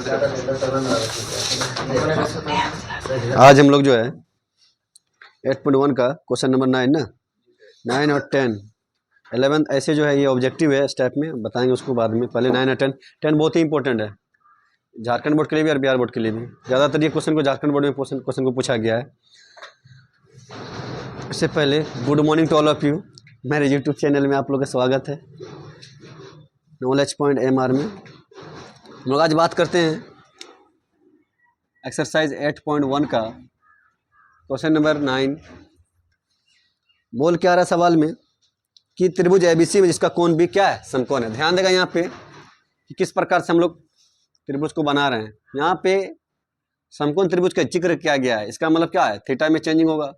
आज हम लोग जो है 8.1 का क्वेश्चन नंबर 9 ना 9 और 10 11 ऐसे जो है ये ऑब्जेक्टिव है स्टेप में बताएंगे उसको बाद में। पहले 9 और 10 बहुत ही इंपॉर्टेंट है झारखंड बोर्ड के लिए भी और बिहार बोर्ड के लिए भी। ज़्यादातर ये क्वेश्चन को झारखंड बोर्ड में क्वेश्चन को पूछा गया है। इससे पहले good morning to all of you. मेरे यूट्यूब चैनल में आप लोग का स्वागत है नॉलेज पॉइंट MR में। हम लोग आज बात करते हैं एक्सरसाइज 8.1 का क्वेश्चन नंबर 9। बोल क्या रहा है सवाल में कि त्रिभुज ABC में जिसका कोण भी क्या है समकोण है। ध्यान देगा यहाँ पे कि किस प्रकार से हम लोग त्रिभुज को बना रहे हैं। यहाँ पे समकोण त्रिभुज का जिक्र किया गया है। इसका मतलब क्या है थीटा में चेंजिंग होगा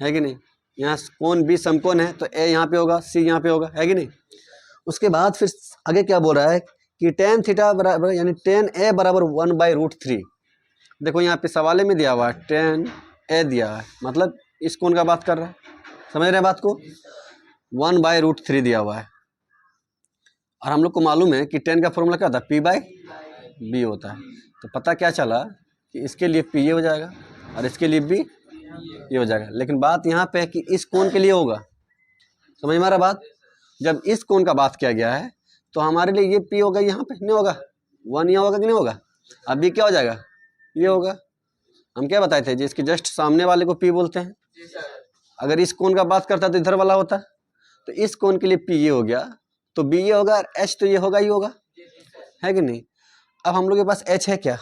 है कि नहीं। यहाँ कोण B समकोण है तो A यहाँ पे होगा C यहाँ पे होगा है कि नहीं। उसके बाद फिर आगे क्या बोल रहा है कि tan थीटा बराबर यानी tan A बराबर 1/√3। देखो यहाँ पे सवाले में दिया हुआ है tan A दिया है मतलब इस कोण का बात कर रहा है। समझ रहे हैं बात को। 1/√3 दिया हुआ है और हम लोग को मालूम है कि tan का फॉर्मूला क्या होता है P/B होता है। तो पता क्या चला कि इसके लिए P ये हो जाएगा और इसके लिए B ये हो जाएगा। लेकिन बात यहाँ पे है कि इस कोण के लिए होगा। समझ में आ रहा बात। जब इस कोण का बात किया गया है तो हमारे लिए ये P होगा यहाँ पे नहीं होगा 1 यहाँ होगा कि नहीं होगा। अब B क्या हो जाएगा ये होगा। हम क्या बताए थे जिसके जस्ट सामने वाले को P बोलते हैं। अगर इस कोण का बात करता तो इधर वाला होता तो इस कोण के लिए P ये हो गया तो B ये होगा और H तो ये होगा ही होगा है कि नहीं। अब हम लोग के पास H है क्या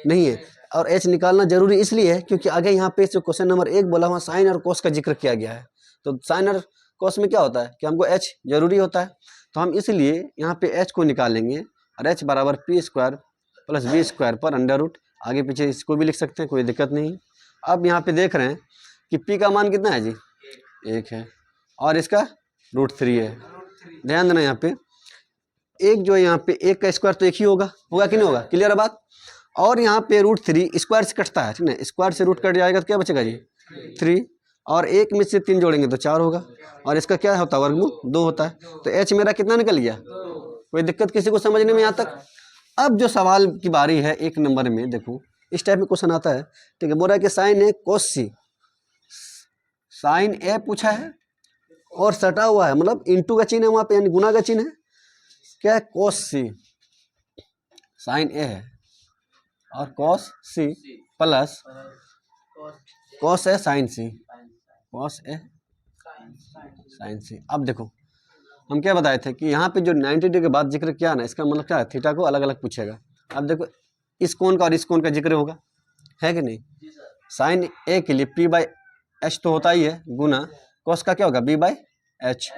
नहीं है और H निकालना जरूरी इसलिए है क्योंकि आगे यहाँ पे जो क्वेश्चन नंबर 1 बोला हुआ साइन और कोस का जिक्र किया गया है। तो साइन और कोस में क्या होता है कि हमको H जरूरी होता है। तो हम इसलिए यहाँ पे H को निकालेंगे और H बराबर P² + B² पर अंडर रूट। आगे पीछे इसको भी लिख सकते हैं कोई दिक्कत नहीं। अब यहाँ पे देख रहे हैं कि P का मान कितना है जी 1 है और इसका √3 है। ध्यान देना यहाँ पे एक जो यहाँ पे 1 का स्क्वायर तो 1 ही होगा कि नहीं होगा। क्लियर है बात। और यहाँ पे √3 स्क्वायर से कटता है ठीक ना। स्क्वायर से रूट कट जाएगा तो क्या बचेगा जी 3 और 1 में से 3 जोड़ेंगे तो 4 होगा और इसका क्या होता है वर्गमूल 2 होता है। तो H मेरा कितना निकल गया कोई दिक्कत किसी को समझने में यहाँ तक। अब जो सवाल की बारी है 1 नंबर में देखो इस टाइप में क्वेश्चन आता है ठीक है। बोल रहा है कि sine A cos C sine A पूछा है और सटा हुआ है मतलब इंटू का चिन्ह है वहां पे यानी गुना का चिन्ह है। क्या है कोस C साइन A है और cos C plus cos A sine C cos A sine C। अब देखो हम क्या बताए थे कि यहाँ पे जो 90 डिग्री के बाद जिक्र किया ना इसका मतलब क्या है थीटा को अलग अलग पूछेगा। अब देखो इस कोण का और इस कोण का जिक्र होगा है कि नहीं। साइन A के लिए P/H तो होता ही है गुना कोस का क्या होगा B/H।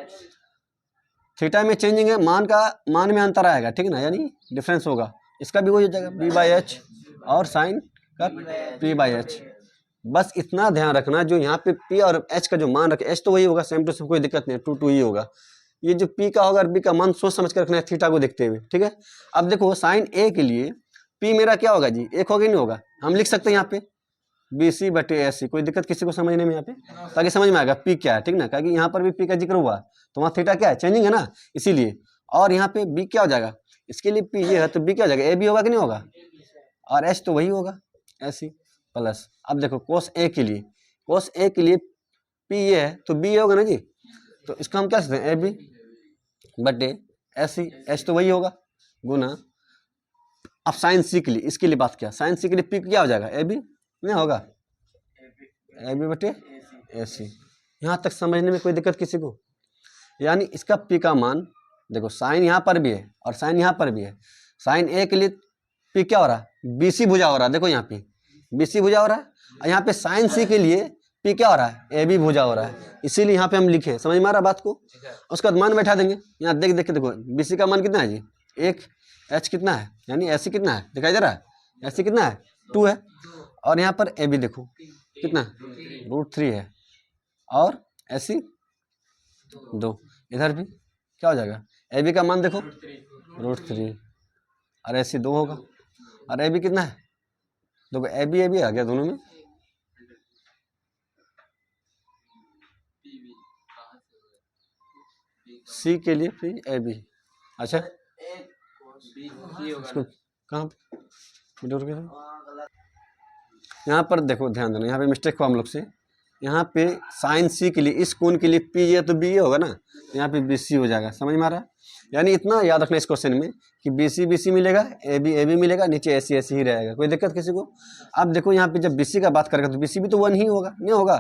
थीटा में चेंजिंग है मान में अंतर आएगा ठीक है ना यानी डिफरेंस होगा। इसका भी वही हो जाएगा B/H और साइन का P/H। बस इतना ध्यान रखना जो यहाँ पे P और H का जो मान रखे H तो वही होगा सेम टू सेम कोई दिक्कत नहीं 2 ही होगा। ये जो P का होगा और B का मान सोच समझ कर रखना है थीटा को देखते हुए ठीक है। अब देखो साइन A के लिए P मेरा क्या होगा जी 1 होगा नहीं होगा। हम लिख सकते हैं यहाँ पे BC/AC कोई दिक्कत किसी को समझने में यहाँ पे ताकि समझ में आएगा P क्या है ठीक ना। क्योंकि यहाँ पर भी P का जिक्र हुआ तो वहाँ थीटा क्या है चेंजिंग है ना इसीलिए। और यहाँ पे B क्या हो जाएगा इसके लिए P ये है तो B क्या हो जाएगा AB होगा कि नहीं होगा और H तो वही होगा ऐसी प्लस। अब देखो कोस A के लिए P ये है तो B ये होगा ना जी। तो इसको हम क्या सकते हैं AB/AC H तो वही होगा गुना। अब साइन C के लिए इसके लिए बात किया साइन C के लिए P क्या हो जाएगा AB नहीं होगा AB/AC। यहाँ तक समझने में कोई दिक्कत किसी को। यानी इसका P का मान देखो साइन यहाँ पर भी है और साइन यहाँ पर भी है। साइन A के लिए P क्या हो रहा है BC भुजा हो रहा है देखो यहाँ पे BC भुजा हो रहा है और यहाँ पे साइन C के लिए P क्या हो रहा है AB भुजा हो रहा है। इसीलिए यहाँ पे हम लिखे समझ में आ रहा बात को। उसके बाद मान बैठा देंगे यहाँ देख के देखो BC का मान कितना है जी 1 H कितना है यानी AC कितना है दिखाई दे रहा है AC कितना है 2 है और यहाँ पर AB देखो कितना √3 है और AC 2। इधर भी क्या हो जाएगा AB का मान देखो √3 और AC 2 होगा और AB कितना है देखो AB आ गया दोनों में। C के लिए फिर AB अच्छा इसको कहाँ यहाँ पर देखो ध्यान देना, यहाँ पे मिस्टेक हुआ हम लोग से। यहाँ पे साइन सी के लिए इस कोण के लिए पी है तो बी ए होगा ना, तो यहाँ पे बी सी हो जाएगा। समझ में आ रहा है? यानी इतना याद रखना इस क्वेश्चन में कि बी सी मिलेगा, ए बी मिलेगा, नीचे ऐसी ही रहेगा। कोई दिक्कत किसी को? अब देखो यहाँ पे जब बी सी का बात करेगा तो बी सी भी तो 1 ही होगा, नहीं होगा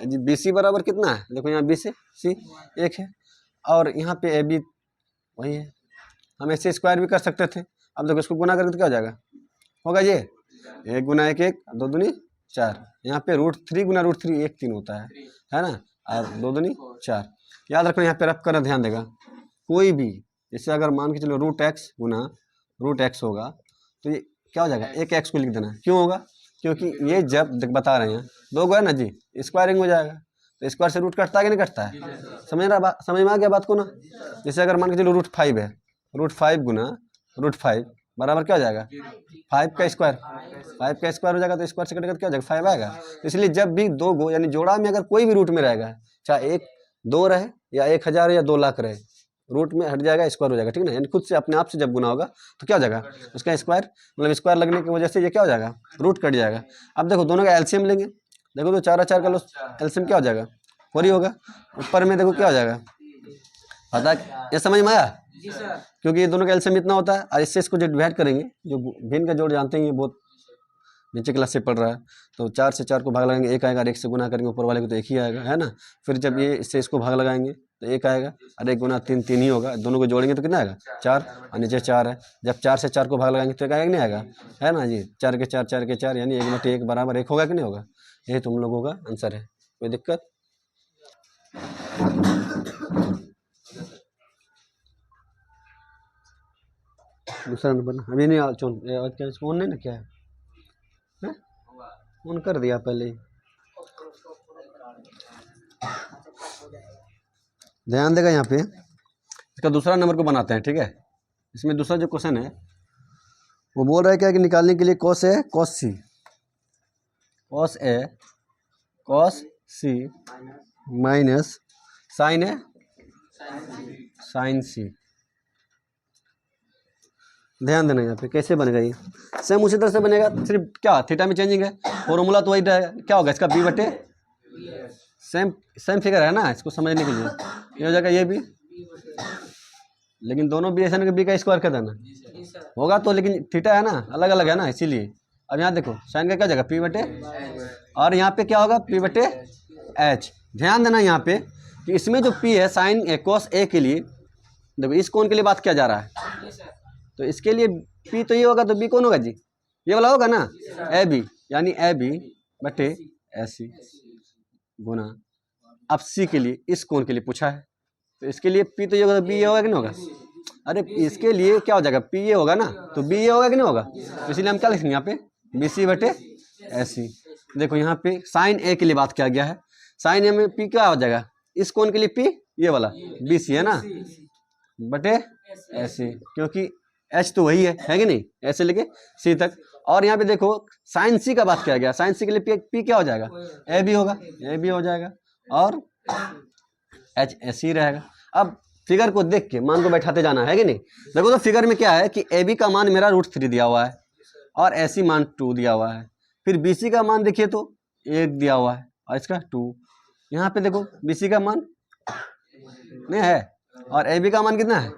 जी? बी सी बराबर कितना है? देखो यहाँ बी से सी 1 है, और यहाँ पे ए बी वही है। हम ऐसे स्क्वायर भी कर सकते थे। अब देखो इसको गुना करके तो क्या हो जाएगा? होगा ये 1 गुना 1 1, 2 दूनी 4। यहाँ पे √3 गुना √3 1 3 होता है ना, और 2 दूनी 4। याद रखना, यहाँ पे रफ करना ध्यान देगा। कोई भी जैसे अगर मान के चलो √x गुना √x होगा तो ये क्या हो जाएगा? 1x को लिख देना। क्यों होगा? क्योंकि ये जब बता रहे हैं 2 गो है ना जी, स्क्वायरिंग हो जाएगा, तो स्क्वायर से रूट कटता है कि नहीं कटता है? समझ में आ गया बात को ना? जैसे अगर मान के चलो √5 है, √5 गुना √5 बराबर क्या हो जाएगा? 5 का स्क्वायर। 5 का स्क्वायर हो जाएगा तो स्क्वायर से कटेगा तो क्या हो जाएगा? 5 आएगा। तो इसलिए जब भी 2 गो यानी जोड़ा में अगर कोई भी रूट में रहेगा, चाहे 1 2 रहे या 1000 या 2 लाख रहे, रूट में हट जाएगा, स्क्वायर हो जाएगा। ठीक है ना? यानी खुद से अपने आप से जब गुना होगा तो क्या हो जाएगा? उसका स्क्वायर, मतलब स्क्वायर लगने की वजह से ये क्या हो जाएगा? रूट कट जाएगा। अब देखो दोनों का एलसीएम लेंगे। देखो तो 4 और 4 का लो, एलसीएम क्या हो जाएगा? 4 ही होगा। ऊपर में देखो क्या हो जाएगा? पता ये समझ में आया? क्योंकि ये दोनों का एलसीएम इतना होता है, और इससे इसको जो डिवाइड करेंगे, जो भिन्न का जोड़ जानते हैं, ये बहुत नीचे क्लास से पढ़ रहा है, तो 4 से 4 को भाग लगाएंगे 1 आएगा, और 1 से गुना करेंगे ऊपर वाले को तो 1 ही आएगा, है ना? फिर जब ये इससे इसको भाग लगाएंगे तो 1 आएगा, और 1 गुना 3 3 ही होगा। दोनों को जोड़ेंगे तो कितना आएगा? 4, और नीचे 4 है। जब 4 से 4 को भाग लगाएंगे तो 1 आएगा, नहीं आएगा? है ना जी? 4 के 4 4 के 4 यानी 1/1 बराबर 1 होगा कि नहीं होगा? यही तुम लोगों का आंसर है। कोई दिक्कत? दूसरा नंबर अभी नहीं क्या फोन नहीं ना, क्या है फोन कर दिया पहले। ध्यान देगा यहाँ पे, इसका दूसरा नंबर को बनाते हैं। ठीक है? इसमें दूसरा जो क्वेश्चन है वो बोल रहा है क्या कि निकालने के लिए cos A cos C, cos A cos C minus sign A sign सी। ध्यान देना यहाँ पे कैसे बनेगा। ये सेम उसी तरह से बनेगा, सिर्फ क्या थीटा में चेंजिंग है, फॉर्मूला तो वही रहेगा। क्या होगा इसका? b/, सेम फिगर है ना, इसको समझने के लिए ये हो जाएगा ये भी, लेकिन दोनों बी ऐसा नहीं कि बी का स्क्वायर कर देना होगा तो, लेकिन थीटा है ना, अलग अलग है ना, इसीलिए। अब यहाँ देखो साइन का क्या जगह? p/, और यहाँ पे क्या होगा? p/h। ध्यान देना यहाँ पे कि इसमें जो p है साइन ए कॉस ए के लिए, देखो इस कोण के लिए बात किया जा रहा है, तो इसके लिए p तो ये होगा, तो b कौन होगा जी? ये वाला होगा ना, AB, यानी AB/AC गुना। अब C के लिए इस कोण के लिए पूछा है, तो इसके लिए p तो ये होगा, तो b ये होगा कि नहीं होगा? अरे इसके लिए क्या हो जाएगा? p ये होगा ना, तो b ये होगा कि नहीं होगा? तो इसलिए हम क्या लिखेंगे यहाँ पे? BC/AC। देखो यहाँ पे साइन a के लिए बात किया गया है, साइन a में p क्या हो जाएगा? इस कोण के लिए p ये वाला BC है ना, बटे AC, क्योंकि H तो वही है कि नहीं? ऐसे लेके C तक। और यहाँ पे देखो साइन C का बात किया गया, साइन C के लिए P क्या हो जाएगा? AB होगा, AB हो जाएगा, और H ऐसे ही रहेगा। अब फिगर को देख के मान को बैठाते जाना है कि नहीं? देखो तो फिगर में क्या है कि AB का मान मेरा √3 दिया हुआ है, और AC मान 2 दिया हुआ है। फिर BC का मान देखिए तो 1 दिया हुआ है, और इसका 2। यहाँ पे देखो BC का मान नहीं है, और AB का मान कितना है?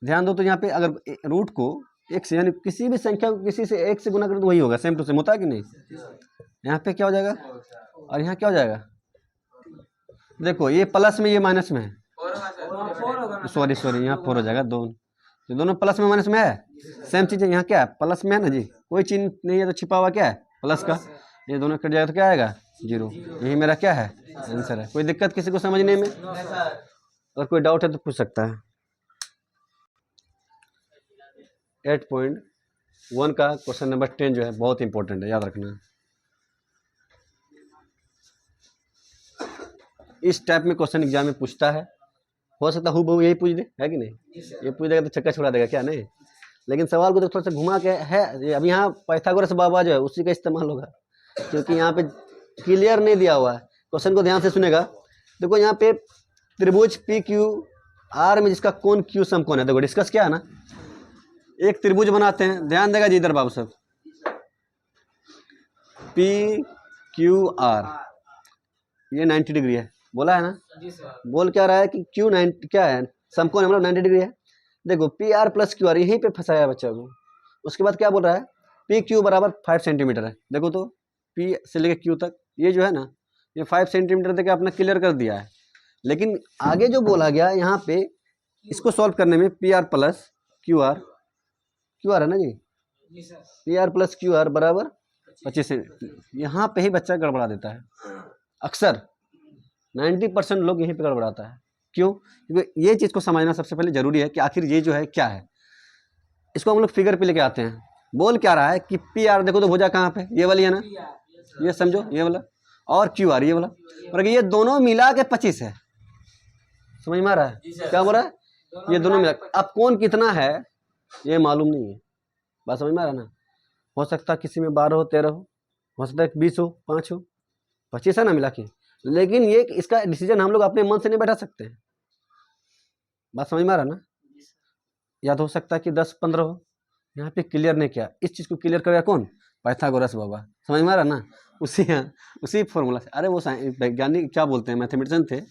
ध्यान दो तो यहाँ पे अगर रूट को 1 से, यानी किसी भी संख्या को किसी से 1 से गुना करें तो वही होगा, सेम टू सेम होता है कि नहीं? यहाँ पे क्या हो जाएगा, और यहाँ क्या हो जाएगा? देखो ये प्लस में, ये माइनस में है, सॉरी यहाँ 4 हो जाएगा। दोनों प्लस में माइनस में है, सेम चीज़ है। यहाँ क्या है? प्लस में है ना जी, कोई चिन्ह नहीं है तो छिपा हुआ क्या है? प्लस का। ये दोनों कट जाएगा तो क्या आएगा? 0। यही मेरा क्या है? आंसर है। कोई दिक्कत किसी को समझने में? और कोई डाउट है तो पूछ सकता है। 8.1 का क्वेश्चन नंबर 10 जो है बहुत इंपॉर्टेंट है, याद रखना। इस टाइप में क्वेश्चन एग्जाम में पूछता है, हो सकता हूँ बहु यही पूछ दे, है कि नहीं? ये पूछ देगा तो छक्का छुड़ा देगा, क्या नहीं? लेकिन सवाल को तो थोड़ा सा घुमा के है। अब यहाँ पाइथागोरस बाबा जो है उसी का इस्तेमाल होगा, क्योंकि यहाँ पे क्लियर नहीं दिया हुआ है। क्वेश्चन को ध्यान से सुनेगा। देखो यहाँ पे त्रिभुज PQR में जिसका कोण Q समकोण है, देखो डिस्कस क्या है ना, एक त्रिभुज बनाते हैं, ध्यान देगा जी इधर बाबू साहब, पी क्यू आर, ये 90 डिग्री है, बोला है ना? बोल क्या रहा है कि क्यू 90 क्या है, समकोण मतलब 90 डिग्री है। देखो P R plus Q are यहीं पे फंसाया बच्चा को। उसके बाद क्या बोल रहा है, पी क्यू बराबर 5 सेंटीमीटर है। देखो तो पी से लेके क्यू तक ये जो है ना, ये 5 सेंटीमीटर तक आपने क्लियर कर दिया है। लेकिन आगे जो बोला गया यहाँ पे, इसको सॉल्व करने में P R plus Q R है ना जी, P R plus Q R बराबर 25 यहाँ पे ही बच्चा गड़बड़ा देता है। अक्सर 90% लोग यहीं पे गड़बड़ाता है। क्यों? क्योंकि ये चीज़ को समझना सबसे पहले जरूरी है कि आखिर ये जो है क्या है। इसको हम लोग फिगर पे लेके आते हैं। बोल क्या रहा है कि पी आर देखो तो भुजा कहाँ पे, ये वाली है ना, ये समझो ये वाला, और क्यू आर ये वाला, और ये दोनों मिला के 25 है। समझ में आ रहा है क्या बोल रहा है? ये दोनों मिला, अब कौन कितना है ये मालूम नहीं है। बात समझ में आ रहा है ना? हो सकता है किसी में 12 हो, 13 हो सकता है 20 हो, 5 हो, 25 है ना मिला के। लेकिन ये इसका डिसीजन हम लोग अपने मन से नहीं बैठा सकते हैं। बात समझ में आ रहा है ना? या तो हो सकता है कि 10-15 हो, यहाँ पे क्लियर नहीं किया। इस चीज़ को क्लियर करेगा कौन? पाइथागोरस बाबा। समझ में आ रहा ना? उसी फॉर्मूला से। अरे वो वैज्ञानिक क्या बोलते हैं, मैथमेटिशियन थे,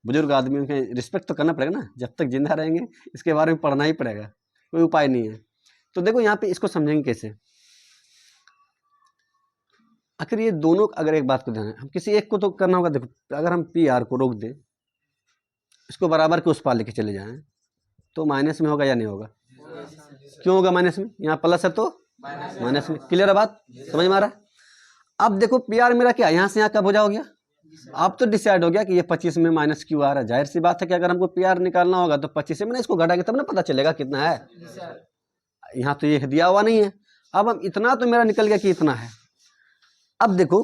बुजुर्ग आदमी, उनके रिस्पेक्ट तो करना पड़ेगा ना। जब तक जिंदा रहेंगे इसके बारे में पढ़ना ही पड़ेगा, कोई उपाय नहीं है। तो देखो यहाँ पे इसको समझेंगे कैसे। आखिर ये दोनों, अगर एक बात को ध्यान है, हम किसी एक को तो करना होगा। देखो अगर हम पी आर को रोक दें, इसको बराबर के उस पार लेके चले जाएं, तो माइनस में होगा या नहीं होगा? क्यों होगा माइनस में? यहाँ प्लस है तो माइनस में। क्लियर है बात? समझ में आ रहा है? अब देखो पी आर मेरा क्या, यहाँ से यहाँ कब हो जाओ गया? अब तो डिसाइड हो गया कि ये 25 में माइनस क्यू आ रहा है। जाहिर सी बात है कि अगर हमको पी आर निकालना होगा तो 25 से मैंने इसको घटा के तब ना पता चलेगा कितना है। यहाँ तो ये दिया हुआ नहीं है। अब हम इतना तो मेरा निकल गया कि इतना है। अब देखो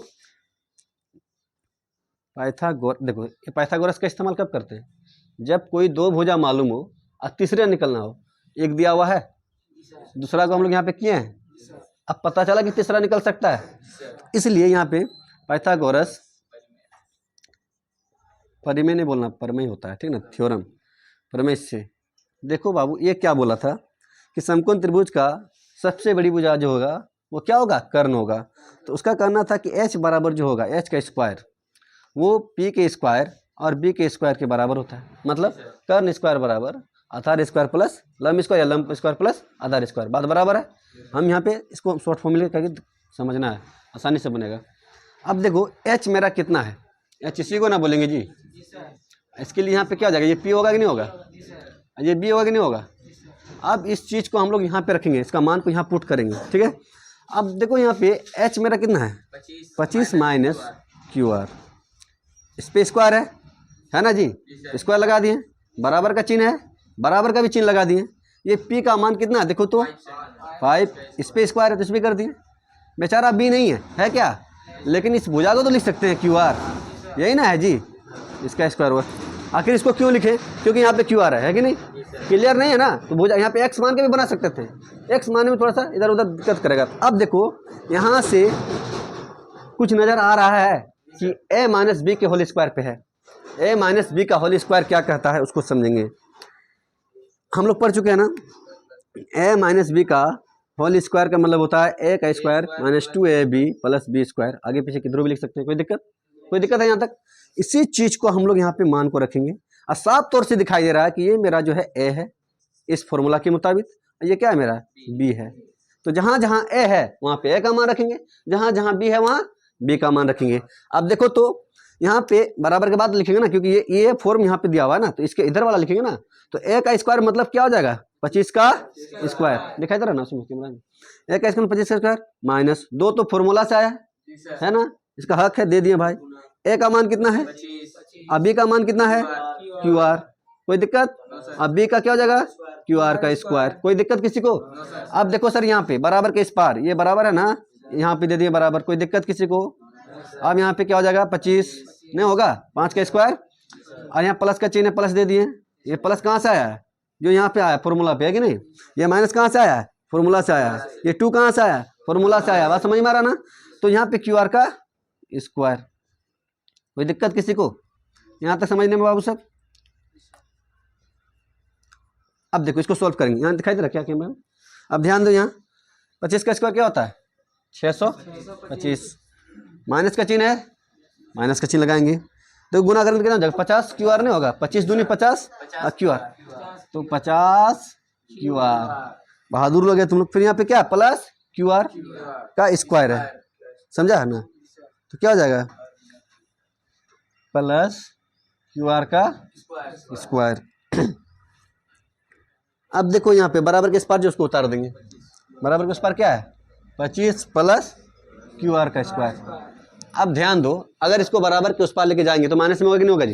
देखो ये पाइथागोरस का इस्तेमाल कब करते हैं? जब कोई दो भुजा मालूम हो और तीसरा निकलना हो। एक दिया हुआ है, दूसरा को हम लोग यहाँ पे किए हैं, अब पता चला कि तीसरा निकल सकता है, इसलिए यहाँ पे पाइथागोरस, परिमेय नहीं बोलना, परमेय होता है, ठीक ना, थ्योरम, प्रमेय से। देखो बाबू ये क्या बोला था कि समकोण त्रिभुज का सबसे बड़ी भुजा जो होगा वो क्या होगा? कर्ण होगा। तो उसका कहना था कि h बराबर जो होगा, h का स्क्वायर वो p के स्क्वायर और b के स्क्वायर के बराबर होता है। मतलब कर्ण स्क्वायर बराबर आधार स्क्वायर प्लस लंब स्क्वायर, या लंब स्क्वायर प्लस आधार स्क्वायर। बात बराबर है? हम यहाँ पे इसको शॉर्ट फॉर्मूले करके समझना है, आसानी से बनेगा। अब देखो h मेरा कितना है, h इसी को ना बोलेंगे जी। इसके लिए यहाँ पे क्या हो जाएगा, ये p होगा कि नहीं होगा, ये b होगा कि नहीं होगा। अब इस चीज़ को हम लोग यहाँ पे रखेंगे, इसका मान को यहाँ पुट करेंगे, ठीक है। अब देखो यहाँ पे h मेरा कितना है, 25 माइनस क्यू आर, इस पे स्क्वायर है ना जी, स्क्वायर लगा दिए, बराबर का चिन्ह है, बराबर का भी चिन्ह लगा दिए। ये p का मान कितना है देखो तो 5, इस पे स्क्वायर है तो इस पे कर दिए। बेचारा b नहीं है क्या, लेकिन इस भुजा को तो लिख सकते हैं क्यू आर, यही ना है जी, इसका स्क्वायर हुआ। आखिर इसको क्यों लिखे? क्योंकि यहाँ पे क्यू आर है कि नहीं? क्लियर नहीं है ना? तो भुजा यहाँ पे एक्स मान के भी बना सकते थे, एक्स मान में थोड़ा सा इधर उधर दिक्कत करेगा। अब देखो यहाँ से कुछ नज़र आ रहा है कि a माइनस बी के होल स्क्वायर पे है। a माइनस बी का होल स्क्वायर क्या कहता है उसको समझेंगे। हम लोग पढ़ चुके हैं ना, a माइनस बी का होल स्क्वायर का मतलब होता है a का square minus 2ab plus B square. आगे पीछे किधरों भी लिख सकते हैं, कोई दिक्कत है यहाँ तक? इसी चीज को हम लोग यहाँ पे मान को रखेंगे और साफ तौर से दिखाई दे रहा है कि ये मेरा जो है a है इस फॉर्मूला के मुताबिक, ये क्या है मेरा b है। तो जहां जहां a है वहां पे a का मान रखेंगे, जहां जहां b है वहां b का मान रखेंगे। अब देखो तो यहाँ पे बराबर के बाद लिखेंगे ना, क्योंकि ये फॉर्म यहाँ पे दिया हुआ है ना, तो इसके इधर वाला लिखेंगे ना। तो a का स्क्वायर मतलब क्या हो जाएगा, 25 का स्क्वायर, दिखाई दे रहा है ना उसमें कैमरा में, a का स्क्वायर 25 का स्क्वायर माइनस 2 तो फॉर्मूला से आया है ना, इसका हक है, दे दिए भाई। a का मान कितना है, अब b का मान कितना है क्यू आर, कोई दिक्कत? अब b का क्या हो जाएगा क्यू आर का स्क्वायर, कोई दिक्कत किसी को? अब देखो सर यहाँ पे बराबर के इस पार ये बराबर है ना, यहाँ पे दे दिए बराबर, कोई दिक्कत किसी को? अब यहाँ पे क्या हो जाएगा 25 नहीं होगा 5 का स्क्वायर, और यहाँ प्लस का चिन्ह है, प्लस दे दिए। ये प्लस कहाँ से आया है, जो यहाँ पे आया फॉर्मूला पे है कि नहीं। ये माइनस कहाँ से आया है, फॉर्मूला से आया है। ये 2 कहाँ से आया, फॉर्मूला से आया। बात समझ में आ रहा ना? तो यहाँ पे क्यू आर का स्क्वायर, कोई दिक्कत किसी को यहाँ तक समझने में बाबू साहब? अब देखो इसको सॉल्व करेंगे, यहाँ दिखाई दे रहा क्या कैमरा में? अब ध्यान दो, यहाँ 25 का स्क्वायर क्या होता है 625, माइनस का चिन्ह है, माइनस का चिन्ह लगाएंगे तो गुना करेंगे कितना हो जाएगा 50 क्यू आर नहीं होगा, 25 दूनी 50 क्यू आर, तो 50 क्यू आर। बहादुर लोग हैं तुम लोग। फिर यहाँ पे क्या प्लस क्यू आर का स्क्वायर है, समझा है ना, तो क्या हो जाएगा प्लस क्यू आर का स्क्वायर। अब देखो यहाँ पे बराबर के इस पार जो उसको उतार देंगे, बराबर के उस पार क्या है 25 प्लस क्यू आर का स्क्वायर। अब ध्यान दो, अगर इसको बराबर के उस पार लेके जाएंगे तो माइनस में होगा कि नहीं होगा जी,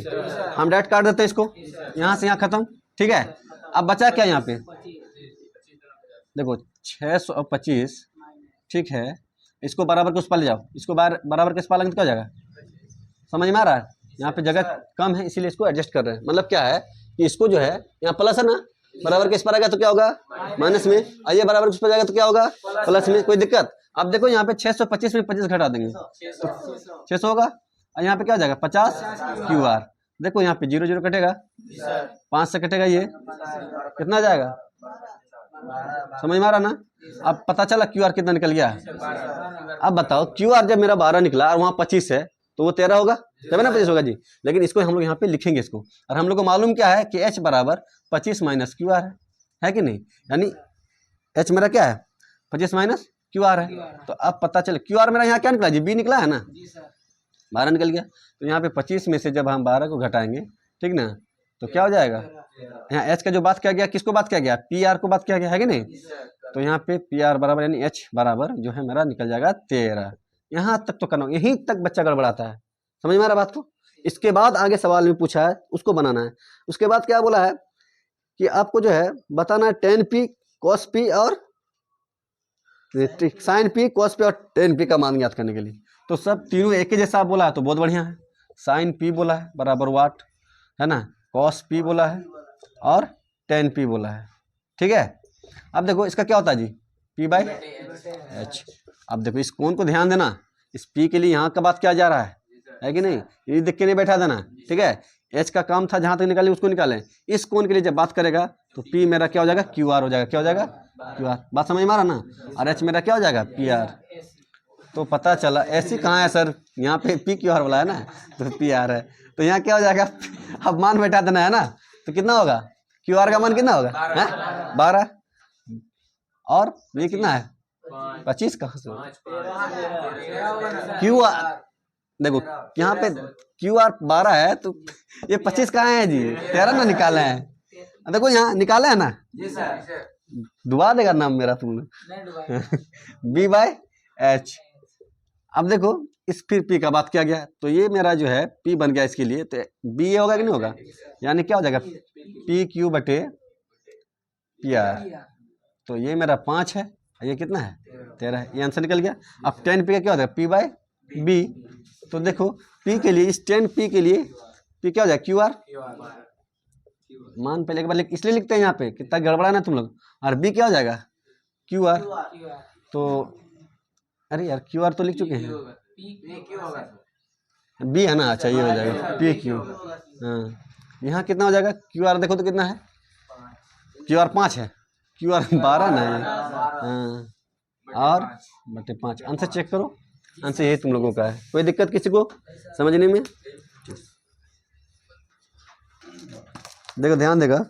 हम डायरेक्ट काट देते हैं इसको, यहाँ से यहाँ खत्म, ठीक है। अब बचा क्या यहाँ पे, देखो 625, ठीक है, इसको बराबर के उस पार ले जाओ, इसको बराबर के उस पार लेंगे तो क्या हो जाएगा, समझ में आ रहा है। यहाँ पे जगह कम है इसीलिए इसको एडजस्ट कर रहे हैं। मतलब क्या है कि इसको जो है यहाँ प्लस है ना, बराबर के इस पर आएगा तो क्या होगा माइनस में, आइए बराबर के उस पर जाएगा तो क्या होगा प्लस में, कोई दिक्कत। अब देखो यहाँ पे 625 में 25 घटा देंगे तो 600 होगा, और यहाँ पे क्या हो जाएगा 50 क्यू आर। देखो यहाँ पे 0 0 कटेगा, 5 से कटेगा, ये कितना जाएगा, समझ में आ रहा ना। अब पता चला क्यू आर कितना निकल गया। अब बताओ क्यू आर जब मेरा 12 निकला और वहाँ 25 है तो वो 13 होगा, तब ना 25 होगा जी। लेकिन इसको हम लोग यहाँ पे लिखेंगे इसको, और हम लोग को मालूम क्या है कि h बराबर 25 माइनस क्यू आर है कि नहीं, यानी h मेरा क्या है 25 माइनस क्यू आर है। तो अब पता चले क्यू आर मेरा यहाँ क्या निकला जी, बी निकला है ना, 12 निकल गया। तो यहाँ पे 25 में से जब हम 12 को घटाएंगे, ठीक ना, तो क्या हो जाएगा, यहाँ एच का जो बात किया गया, किसको बात किया गया, पी आर को बात किया गया है कि नहीं। तो यहाँ पे पी आर बराबर यानी एच बराबर जो है मेरा निकल जाएगा 13। यहाँ तक तो करना, यहीं तक बच्चा गड़बड़ाता है, समझ में आ रहा बात को। इसके बाद आगे सवाल में पूछा है उसको बनाना है। उसके बाद क्या बोला है कि आपको जो है बताना है tan p cos p और sin p cos p और tan p का मान ज्ञात करने के लिए। तो सब तीनों एक ही जैसा बोला है तो बहुत बढ़िया है। sin p बोला है बराबर वाट है ना, cos p बोला है और tan p बोला है, ठीक है। अब देखो इसका क्या होता है जी p बाई एच। अब देखो इस कोण को ध्यान देना, इस p के लिए यहाँ का बात किया जा रहा है कि नहीं, ये देख के नहीं बैठा देना, ठीक है। h का काम था जहाँ तक निकाले उसको निकालें, इस कोण के लिए जब बात करेगा तो p मेरा क्या हो जाएगा क्यू आर हो जाएगा, क्या हो जाएगा क्यू आर, बात समझ में आ रहा ना। और h मेरा क्या हो जाएगा पी आर। तो पता चला ऐसी कहाँ है सर, यहाँ पे पी क्यू आर वाला है ना, तो पी आर है, तो यहाँ क्या हो जाएगा अब मान बैठा देना है ना, तो कितना होगा क्यू आर का मान कितना होगा 12, और ये कितना है 25, कहाँ से क्यू आर, देखो यहाँ पे क्यू आर 12 है तो ये 25 कहाँ है जी, 13 ना निकाले हैं, देखो यहाँ निकाले है ना, डुबा देगा नाम मेरा तुम बी बाई एच। अब देखो इस फिर पी का बात किया गया तो ये मेरा जो है पी बन गया इसके लिए, तो बी ये होगा कि नहीं होगा, यानी क्या हो जाएगा पी क्यू बटे पी आर। तो ये मेरा 5 है, ये कितना है 13 है, ये आंसर निकल गया। अब tan p का क्या होता है p बाई बी। तो देखो p के लिए, इस tan p के लिए p क्या हो जाएगा क्यू आर, मान पहले एक बार इसलिए लिखते हैं यहाँ पे कितना गड़बड़ा ना तुम लोग, और b क्या हो जाएगा क्यू आर। तो अरे यार क्यू आर तो लिख चुके हैं, बी है ना, अच्छा ये हो जाएगा पी क्यू। हाँ यहाँ कितना हो जाएगा क्यू आर, देखो तो कितना है क्यू आर 5 है, क्यू आर 12 ना है, हाँ और बटे 5। आंसर चेक करो, आंसर यही तुम लोगों का है। कोई दिक्कत किसी को समझने में। देखो ध्यान देगा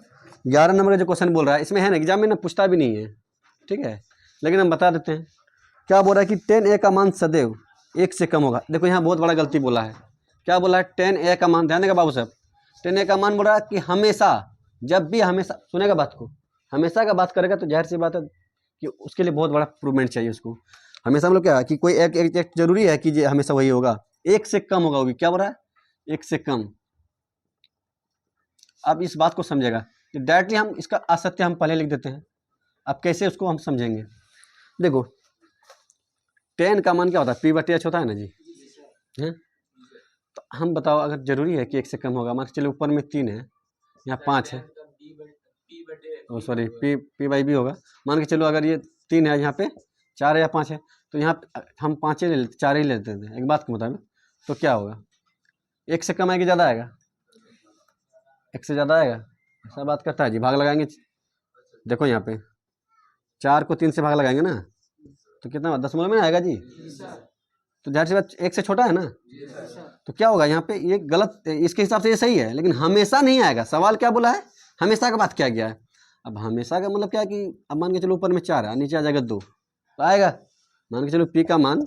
11 नंबर का जो क्वेश्चन बोल रहा है इसमें है ना एग्जाम में ना पूछता भी नहीं है, ठीक है, लेकिन हम बता देते हैं। क्या बोल रहा है कि tan a का मान सदैव 1 से कम होगा। देखो यहाँ बहुत बड़ा गलती बोला है, क्या बोला है tan a का मान, ध्यान देगा बाबू साहब, tan a का मान बोल रहा है कि हमेशा, जब भी, हमेशा सुनेगा बात को, हमेशा का बात करेगा तो जाहिर सी बात है कि उसके लिए बहुत बड़ा प्रूवमेंट चाहिए उसको। हमेशा हम लोग क्या कि कोई एक जरूरी है कि हमेशा वही होगा, 1 से कम होगा, वो भी क्या बोल रहा है 1 से कम। अब इस बात को समझेगा कि डायरेक्टली हम इसका असत्य हम पहले लिख देते हैं, अब कैसे उसको हम समझेंगे। देखो tan का मान क्या होता है p बटे h होता है ना जी, हैं। तो हम बताओ अगर जरूरी है कि 1 से कम होगा, मान के चलो ऊपर में 3 है, यहाँ 5 है, ओ सॉरी p बाई बी होगा, मान के चलो अगर ये 3 है, यहाँ पे 4 है या 5 है, तो यहाँ हम 5 ही ले लेते, 4 ही ले लेते हैं एक बात के मुताबिक। तो क्या होगा 1 से कम आएगा ज़्यादा आएगा, 1 से ज़्यादा आएगा, ऐसा बात करता है जी, भाग लगाएंगे। देखो यहाँ पे 4 को 3 से भाग लगाएंगे ना तो कितना 10 में आएगा जी। तो जाहिर सी बात 1 से छोटा है ना, तो क्या होगा यहाँ पे, ये गलत, इसके हिसाब से ये सही है लेकिन हमेशा नहीं आएगा। सवाल क्या बोला है, हमेशा का बात किया गया है। अब हमेशा का मतलब क्या है कि अब मान के चलो ऊपर में 4 है, नीचे आ जाएगा 2 तो आएगा। मान के चलो पी का मान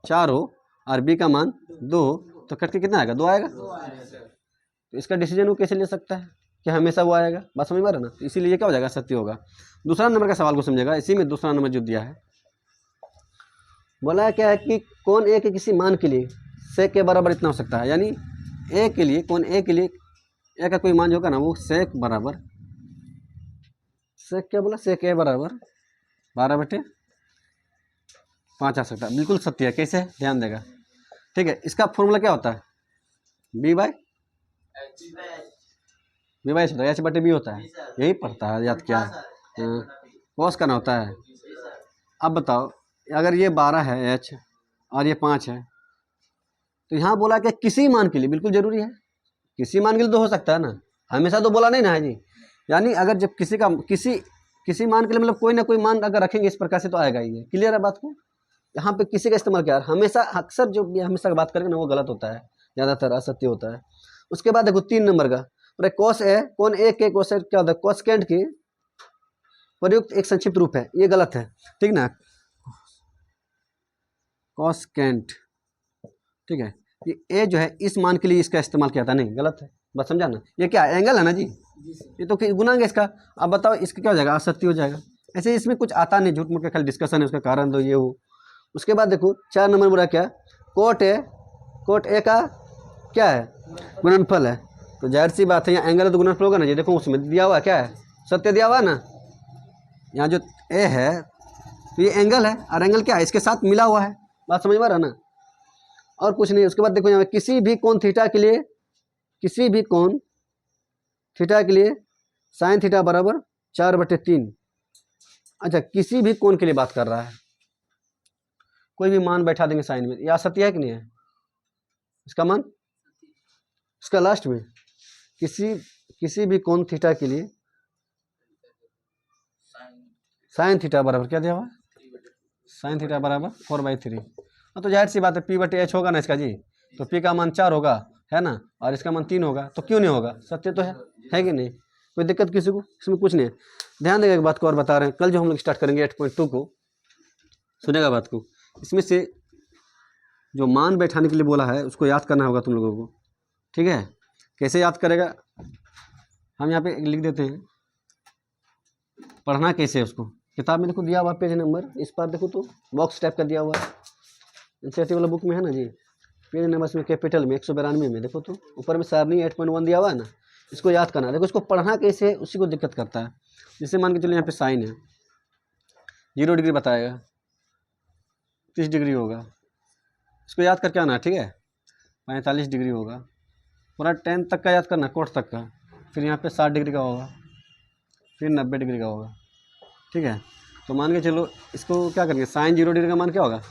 4 हो और बी का मान 2 हो तो कट के कितना आएगा, 2 आएगा। तो इसका डिसीजन वो कैसे ले सकता है कि हमेशा वो आएगा, बात समझ में आ रहा है ना। तो इसीलिए क्या हो जाएगा, सत्य होगा। दूसरा नंबर का सवाल को समझेगा, इसी में दूसरा नंबर जो दिया है, बोला क्या है कि कौन ए के किसी मान के लिए सेक के बराबर इतना हो सकता है। यानी ए के लिए, कौन ए के लिए ए का कोई मान जो होगा ना वो सेक बराबर, सेक क्या बोला, सेक ए बराबर 12/5 आ सकता है। बिल्कुल सत्य है। कैसे है, ध्यान देगा। ठीक है, इसका फॉर्मूला क्या होता है, बी बाई एच बटे बी होता है, यही पढ़ता है, याद क्या है, कॉस का ना होता है। अब बताओ अगर ये 12 है एच और ये 5 है तो यहाँ बोला कि किसी मान के लिए, बिल्कुल जरूरी है, किसी मान के लिए तो हो सकता है ना, हमेशा तो बोला नहीं ना है जी। यानी अगर जब किसी का किसी मान के लिए मतलब कोई ना कोई मान अगर रखेंगे इस प्रकार से तो आएगा ही है। क्लियर है बात को। यहाँ पे किसी का इस्तेमाल किया, हमेशा अक्सर जो भी हमेशा बात करेंगे ना वो गलत होता है, ज़्यादातर असत्य होता है। उसके बाद देखो 3 नंबर का, कॉस ए, कौन ए के कोस क्या होता है, कॉसकेंट की प्रयुक्त एक संक्षिप्त रूप है, ये गलत है, ठीक ना, कॉसकेंट। ठीक है, ये ए जो है इस मान के लिए इसका इस्तेमाल किया था, नहीं गलत है, बस समझा ना। ये क्या एंगल है ना जी, ये तो गुणांक है इसका। अब बताओ इसका क्या हो जाएगा, असत्य हो जाएगा। ऐसे इसमें कुछ आता नहीं, झूठ मूठ का खाली डिस्कशन है, उसका कारण दो ये हो। उसके बाद देखो 4 नंबर बुरा क्या, कोट ए का क्या है, गुणनफल है। तो जाहिर सी बात है यहाँ एंगल है तो गुणनफल होगा ना जी। देखो उसमें दिया हुआ क्या है, सत्य दिया हुआ ना, यहाँ जो ए है तो ये एंगल है और एंगल क्या है, इसके साथ मिला हुआ है, बात समझ में आ रहा ना, और कुछ नहीं। उसके बाद देखो यहाँ किसी भी कोण थीटा के लिए, किसी भी कोण थीटा के लिए साइन थीटा बराबर 4/3। अच्छा, किसी भी कोण के लिए बात कर रहा है, कोई भी मान बैठा देंगे साइन में, या सत्य है कि नहीं है इसका मान, इसका लास्ट में किसी भी कोण थीटा के लिए साइन थीटा बराबर क्या दिया हुआ, साइन थीटा बराबर 4/3। तो जाहिर सी बात है p/h होगा ना इसका जी, तो p का मान 4 होगा है ना, और इसका मान 3 होगा, तो क्यों नहीं होगा, सत्य तो है कि नहीं, कोई दिक्कत किसी को इसमें कुछ नहीं है। ध्यान देगा एक बात को और बता रहे हैं, कल जो हम लोग स्टार्ट करेंगे 8.2 को, सुनेगा बात को, इसमें से जो मान बैठाने के लिए बोला है उसको याद करना होगा तुम लोगों को। ठीक है, कैसे याद करेगा, हम यहाँ पे लिख देते हैं, पढ़ना कैसे है उसको, किताब में देखो दिया हुआ पेज नंबर, इस पर देखो तो बॉक्स टाइप का दिया हुआ है, एनसीईआरटी वाला बुक में है ना जी, पेज नंबर में कैपिटल में 192 में देखो तो ऊपर में सारणी 8.1 दिया हुआ है ना, इसको याद करना। देखो इसको पढ़ना कैसे है उसी को दिक्कत करता है। जैसे मान के चलो यहाँ पे साइन है 0 डिग्री बताएगा, 30 डिग्री होगा, इसको याद करके आना, ठीक है, 45 डिग्री होगा, पूरा 10 तक का याद करना, कोट तक का, फिर यहाँ पे 60 डिग्री का होगा, फिर 90 डिग्री का होगा। ठीक है, तो मान के चलो इसको क्या करेंगे, साइन 0 डिग्री का मान क्या होगा,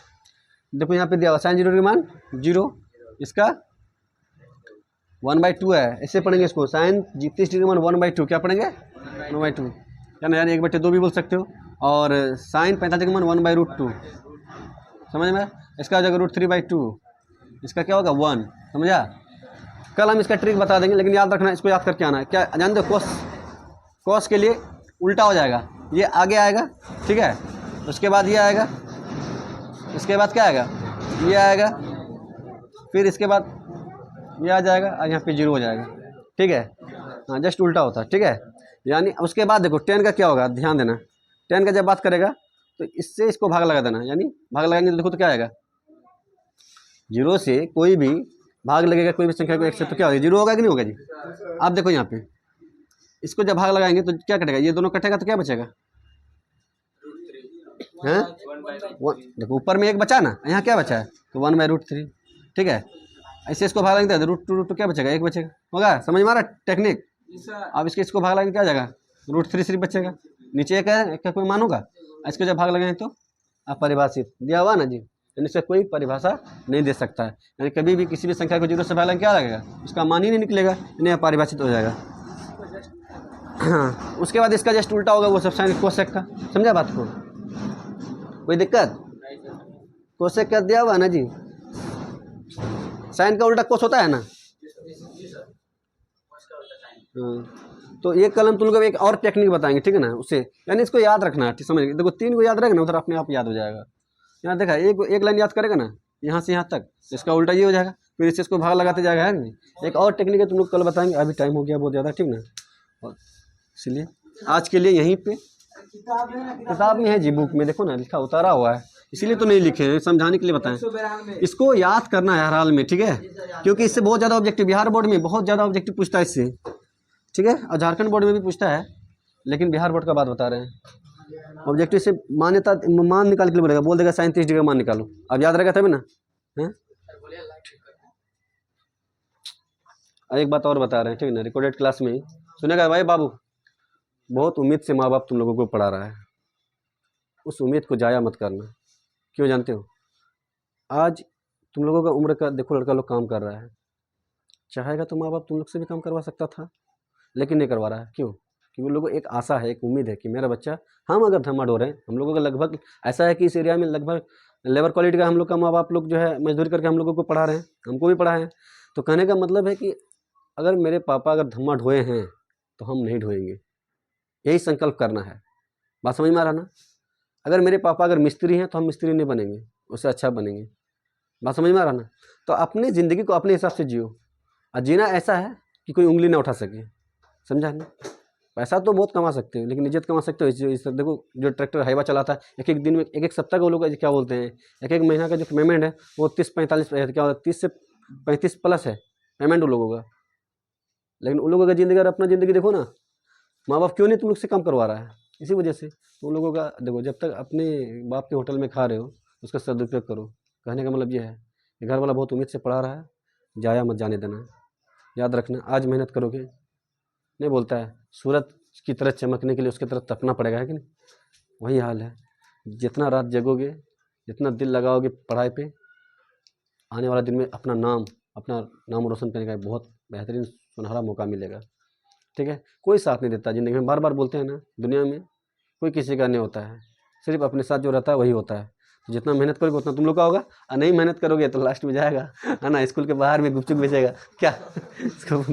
देखो यहाँ पे दिया हुआ साइन 0 डिग्री मान 0, इसका 1/2 है, ऐसे पढ़ेंगे इसको, साइन 30 डिग्री मान 1/2, क्या पढ़ेंगे 1/2, या ना यार 1/2 भी बोल सकते हो, और साइन 45 डिग्री मान 1/√2, समझ में, इसका जगह √3/2, इसका क्या होगा 1, समझा। कल हम इसका ट्रिक बता देंगे, लेकिन याद रखना, इसको याद करके आना है। क्या जानते हो, कॉस के लिए उल्टा हो जाएगा, ये आगे आएगा, ठीक है, उसके बाद ये आएगा, इसके बाद क्या आएगा, ये आएगा, फिर इसके बाद ये आ जाएगा और यहाँ पे 0 हो जाएगा। ठीक है, हाँ जस्ट उल्टा होता है। ठीक है, यानी उसके बाद देखो 10 का क्या होगा, ध्यान देना, 10 का जब बात करेगा तो इससे इसको भाग लगा देना, यानी भाग लगाएंगे तो देखो तो क्या आएगा, 0 से कोई भी भाग लगेगा, कोई भी संख्या को 1 से, तो क्या होगा 0 होगा कि नहीं होगा जी। आप देखो यहाँ पे इसको जब भाग लगाएंगे तो क्या कटेगा, ये दोनों कटेगा तो क्या बचेगा, हैं, देखो ऊपर में 1 बचा ना, यहाँ क्या बचा है, तो 1/√3। ठीक है, ऐसे इसको भाग लगेंगे तो √2 क्या बचेगा, 1 बचेगा, होगा, समझ में आ रहा टेक्निक। अब इसको भाग लगेंगे क्या आ जाएगा, √3 सिर्फ बचेगा, नीचे एक है, एक का कोई मान होगा, इसको जब भाग लगेंगे तो अपरिभाषित दिया हुआ ना जी, यानी इसका कोई परिभाषा नहीं दे सकता है, यानी कभी भी किसी भी संख्या को 0 से भाग लगेंगे क्या लगेगा, उसका मान ही नहीं निकलेगा, यानी अपरिभाषित हो जाएगा। हाँ, उसके बाद इसका जस्ट उल्टा होगा, वो सब साइन कोसेक का, समझा बात को। कोई दिक्कत? कोसेक क्या दिया हुआ है ना जी, साइन का उल्टा कोस होता है ना। हाँ, तो ये कल हम तुम लोग को एक और टेक्निक बताएंगे, ठीक है ना, उससे यानी इसको याद रखना है, ठीक समझ, देखो 3 को याद रहेगा ना उधर अपने आप याद हो जाएगा। यहाँ देखा एक लाइन याद करेगा ना यहाँ से यहाँ तक, इसका उल्टा ये हो जाएगा, फिर इससे इसको भाग लगाते जाएगा, है नहीं। एक और टेक्निक है तुम लोग कल बताएंगे, अभी टाइम हो गया बहुत ज़्यादा, ठीक ना, और इसलिए आज के लिए यहीं पे किताब में है जी, बुक में देखो ना लिखा उतारा हुआ है, इसीलिए तो नहीं लिखे हैं, समझाने के लिए बताएं। इसको याद करना है हर हाल में, ठीक है, क्योंकि इससे बहुत ज़्यादा ऑब्जेक्टिव, बिहार बोर्ड में बहुत ज़्यादा ऑब्जेक्टिव पूछता है इससे, ठीक है, और झारखंड बोर्ड में भी पूछता है, लेकिन बिहार बोर्ड का बात बता रहे हैं। ऑब्जेक्टिव से मान्यता मान निकाल के बोलेगा, बोल देगा 37 डिग्री का मान निकालो, अब याद रहेगा तभी ना है। एक बात और बता रहे हैं, ठीक है ना, रिकॉर्डेड क्लास में सुनेगा भाई बाबू, बहुत उम्मीद से माँ बाप तुम लोगों को पढ़ा रहा है, उस उम्मीद को जाया मत करना। क्यों जानते हो? आज तुम लोगों का उम्र का देखो लड़का लोग काम कर रहा है, चाहेगा तो माँ बाप तुम लोग से भी काम करवा सकता था, लेकिन नहीं करवा रहा है। क्यों? क्योंकि लोगों को एक आशा है, एक उम्मीद है कि मेरा बच्चा, हम अगर धमाडोर हैं, हम लोगों का लगभग ऐसा है कि इस एरिया में लगभग लेबर क्वालिटी का हम लोग का माँ बाप लोग जो है मजदूरी करके हम लोगों को पढ़ा रहे हैं, हमको भी पढ़ा है। तो कहने का मतलब है कि अगर मेरे पापा अगर धम्मा ढोए हैं तो हम नहीं ढोएंगे, यही संकल्प करना है। बात समझ में आ रहा ना? अगर मेरे पापा अगर मिस्त्री हैं तो हम मिस्त्री नहीं बनेंगे, उससे अच्छा बनेंगे। बात समझ में आ रहा ना? तो अपनी ज़िंदगी को अपने हिसाब से जियो, और जीना ऐसा है कि कोई उंगली ना उठा सके, समझा ना? पैसा तो बहुत कमा सकते हो, लेकिन इज्जत कमा सकते हो इस देखो जो ट्रैक्टर हाईवा चलाता है, एक एक दिन में एक सप्ताह का वो लोग क्या बोलते हैं, एक महीना का जो पेमेंट है वो 30-45 क्या 30 से 35 प्लस है पेमेंट उन लोगों का। लेकिन उन लोगों का ज़िंदगी, अगर अपना ज़िंदगी देखो ना, माँ बाप क्यों नहीं तुम लोग से काम करवा रहा है? इसी वजह से। तो उन लोगों का देखो, जब तक अपने बाप के होटल में खा रहे हो उसका सदुपयोग करो। कहने का मतलब ये है कि घर वाला बहुत उम्मीद से पढ़ा रहा है, जाया मत जाने देना। याद रखना, आज मेहनत करोगे, नहीं बोलता है सूरज की तरह चमकने के लिए उसकी तरफ तपना पड़ेगा, है कि नहीं? वही हाल है, जितना रात जगोगे, जितना दिल लगाओगे पढ़ाई पे, आने वाला दिन में अपना नाम रोशन करने का बहुत बेहतरीन सुनहरा मौका मिलेगा, ठीक है। कोई साथ नहीं देता ज़िंदगी में, बार बार बोलते हैं ना, दुनिया में कोई किसी का नहीं होता है, सिर्फ अपने साथ जो रहता है वही होता है। तो जितना मेहनत करोगे उतना तुम लोग का होगा, और नहीं मेहनत करोगे तो लास्ट में जाएगा, है ना, स्कूल के बाहर में गुपचुप बेचेगा क्या इसको